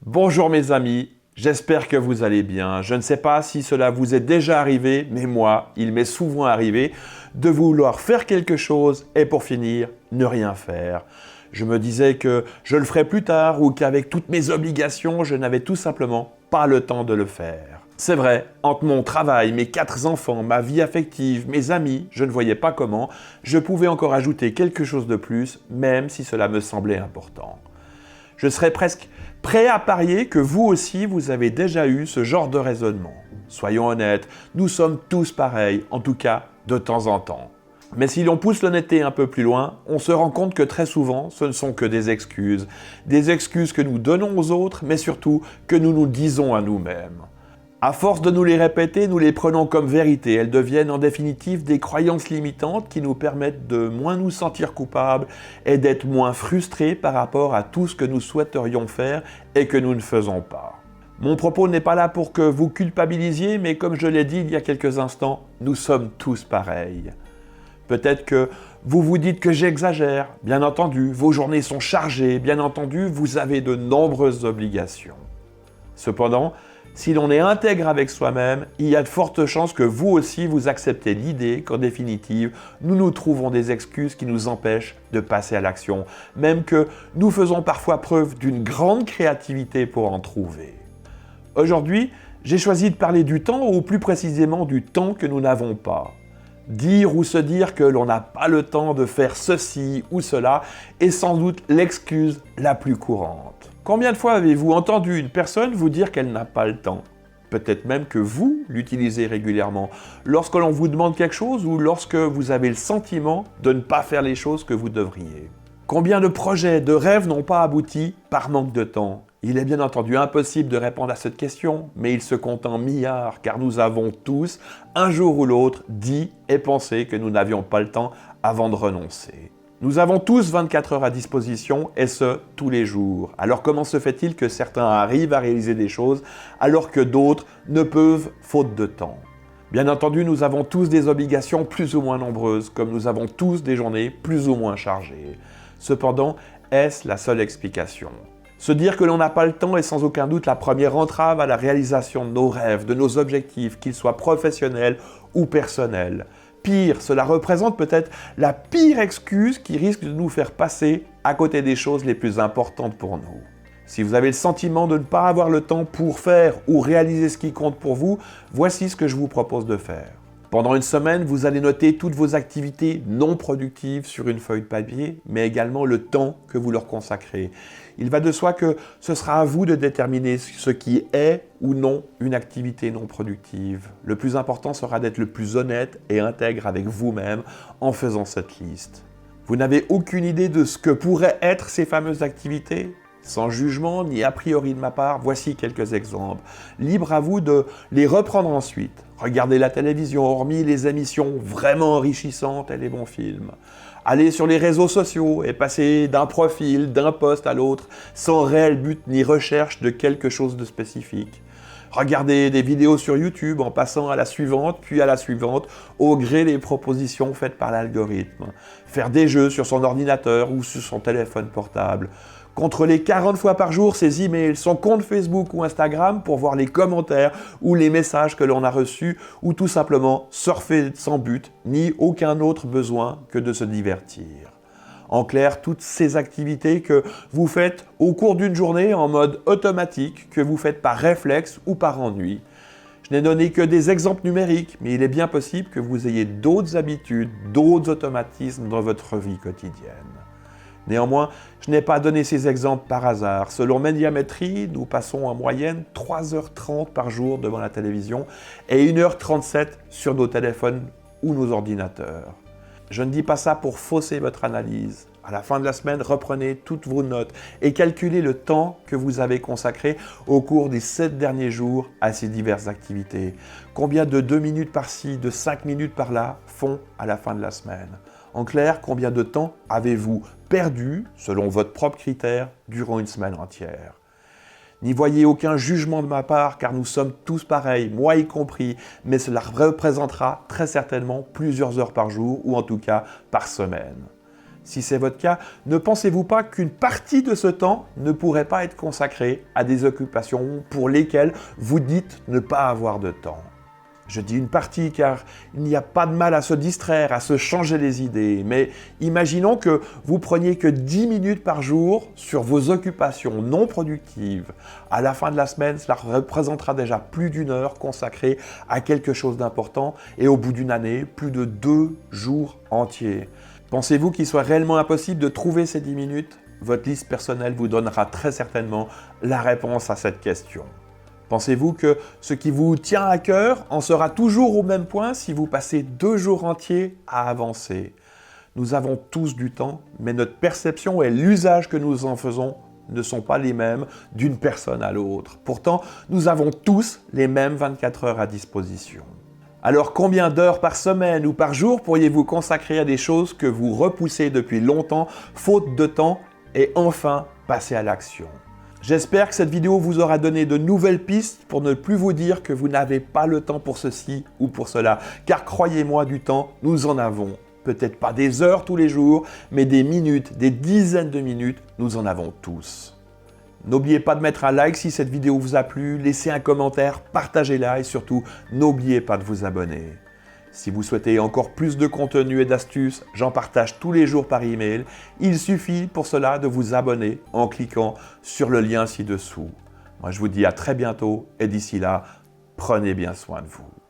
Bonjour mes amis, j'espère que vous allez bien. Je ne sais pas si cela vous est déjà arrivé, mais moi, il m'est souvent arrivé de vouloir faire quelque chose et pour finir, ne rien faire. Je me disais que je le ferais plus tard ou qu'avec toutes mes obligations, je n'avais tout simplement pas le temps de le faire. C'est vrai, entre mon travail, mes 4 enfants, ma vie affective, mes amis, je ne voyais pas comment je pouvais encore ajouter quelque chose de plus, même si cela me semblait important. Je serais presque prêt à parier que vous aussi, vous avez déjà eu ce genre de raisonnement. Soyons honnêtes, nous sommes tous pareils, en tout cas de temps en temps. Mais si l'on pousse l'honnêteté un peu plus loin, on se rend compte que très souvent, ce ne sont que des excuses. Des excuses que nous donnons aux autres, mais surtout que nous nous disons à nous-mêmes. À force de nous les répéter, nous les prenons comme vérité. Elles deviennent en définitive des croyances limitantes qui nous permettent de moins nous sentir coupables et d'être moins frustrés par rapport à tout ce que nous souhaiterions faire et que nous ne faisons pas. Mon propos n'est pas là pour que vous culpabilisiez, mais comme je l'ai dit il y a quelques instants, nous sommes tous pareils. Peut-être que vous vous dites que j'exagère, bien entendu, vos journées sont chargées, bien entendu, vous avez de nombreuses obligations. Cependant, si l'on est intègre avec soi-même, il y a de fortes chances que vous aussi vous acceptez l'idée qu'en définitive, nous nous trouvons des excuses qui nous empêchent de passer à l'action, même que nous faisons parfois preuve d'une grande créativité pour en trouver. Aujourd'hui, j'ai choisi de parler du temps, ou plus précisément du temps que nous n'avons pas. Dire ou se dire que l'on n'a pas le temps de faire ceci ou cela est sans doute l'excuse la plus courante. Combien de fois avez-vous entendu une personne vous dire qu'elle n'a pas le temps ? Peut-être même que vous l'utilisez régulièrement, lorsque l'on vous demande quelque chose ou lorsque vous avez le sentiment de ne pas faire les choses que vous devriez. Combien de projets, de rêves n'ont pas abouti par manque de temps ? Il est bien entendu impossible de répondre à cette question, mais il se compte en milliards, car nous avons tous, un jour ou l'autre, dit et pensé que nous n'avions pas le temps avant de renoncer. Nous avons tous 24 heures à disposition, et ce, tous les jours. Alors comment se fait-il que certains arrivent à réaliser des choses, alors que d'autres ne peuvent, faute de temps ? Bien entendu, nous avons tous des obligations plus ou moins nombreuses, comme nous avons tous des journées plus ou moins chargées. Cependant, est-ce la seule explication ? Se dire que l'on n'a pas le temps est sans aucun doute la première entrave à la réalisation de nos rêves, de nos objectifs, qu'ils soient professionnels ou personnels. Pire, cela représente peut-être la pire excuse qui risque de nous faire passer à côté des choses les plus importantes pour nous. Si vous avez le sentiment de ne pas avoir le temps pour faire ou réaliser ce qui compte pour vous, voici ce que je vous propose de faire. Pendant une semaine, vous allez noter toutes vos activités non productives sur une feuille de papier, mais également le temps que vous leur consacrez. Il va de soi que ce sera à vous de déterminer ce qui est ou non une activité non productive. Le plus important sera d'être le plus honnête et intègre avec vous-même en faisant cette liste. Vous n'avez aucune idée de ce que pourraient être ces fameuses activités ? Sans jugement ni a priori de ma part, voici quelques exemples. Libre à vous de les reprendre ensuite. Regardez la télévision, hormis les émissions vraiment enrichissantes et les bons films. Allez sur les réseaux sociaux et passez d'un profil, d'un post à l'autre, sans réel but ni recherche de quelque chose de spécifique. Regardez des vidéos sur YouTube en passant à la suivante, puis à la suivante, au gré des propositions faites par l'algorithme. Faire des jeux sur son ordinateur ou sur son téléphone portable. Contrôler 40 fois par jour ses emails, son compte Facebook ou Instagram pour voir les commentaires ou les messages que l'on a reçus ou tout simplement surfer sans but ni aucun autre besoin que de se divertir. En clair, toutes ces activités que vous faites au cours d'une journée en mode automatique, que vous faites par réflexe ou par ennui. Je n'ai donné que des exemples numériques, mais il est bien possible que vous ayez d'autres habitudes, d'autres automatismes dans votre vie quotidienne. Néanmoins, je n'ai pas donné ces exemples par hasard. Selon Médiamétrie, nous passons en moyenne 3h30 par jour devant la télévision et 1h37 sur nos téléphones ou nos ordinateurs. Je ne dis pas ça pour fausser votre analyse. À la fin de la semaine, reprenez toutes vos notes et calculez le temps que vous avez consacré au cours des 7 derniers jours à ces diverses activités. Combien de 2 minutes par-ci, de 5 minutes par-là font à la fin de la semaine ? En clair, combien de temps avez-vous perdu, selon votre propre critère, durant une semaine entière ? N'y voyez aucun jugement de ma part, car nous sommes tous pareils, moi y compris, mais cela représentera très certainement plusieurs heures par jour, ou en tout cas par semaine. Si c'est votre cas, ne pensez-vous pas qu'une partie de ce temps ne pourrait pas être consacrée à des occupations pour lesquelles vous dites ne pas avoir de temps ? Je dis une partie car il n'y a pas de mal à se distraire, à se changer les idées, mais imaginons que vous preniez que 10 minutes par jour sur vos occupations non productives. À la fin de la semaine, cela représentera déjà plus d'1 heure consacrée à quelque chose d'important et au bout d'une année, plus de 2 jours entiers. Pensez-vous qu'il soit réellement impossible de trouver ces 10 minutes ? Votre liste personnelle vous donnera très certainement la réponse à cette question. Pensez-vous que ce qui vous tient à cœur en sera toujours au même point si vous passez 2 jours entiers à avancer ? Nous avons tous du temps, mais notre perception et l'usage que nous en faisons ne sont pas les mêmes d'une personne à l'autre. Pourtant, nous avons tous les mêmes 24 heures à disposition. Alors combien d'heures par semaine ou par jour pourriez-vous consacrer à des choses que vous repoussez depuis longtemps, faute de temps, et enfin passer à l'action ? J'espère que cette vidéo vous aura donné de nouvelles pistes pour ne plus vous dire que vous n'avez pas le temps pour ceci ou pour cela. Car croyez-moi, du temps, nous en avons. Peut-être pas des heures tous les jours, mais des minutes, des dizaines de minutes, nous en avons tous. N'oubliez pas de mettre un like si cette vidéo vous a plu, laissez un commentaire, partagez-la et surtout, n'oubliez pas de vous abonner. Si vous souhaitez encore plus de contenu et d'astuces, j'en partage tous les jours par email. Il suffit pour cela de vous abonner en cliquant sur le lien ci-dessous. Moi, je vous dis à très bientôt et d'ici là, prenez bien soin de vous.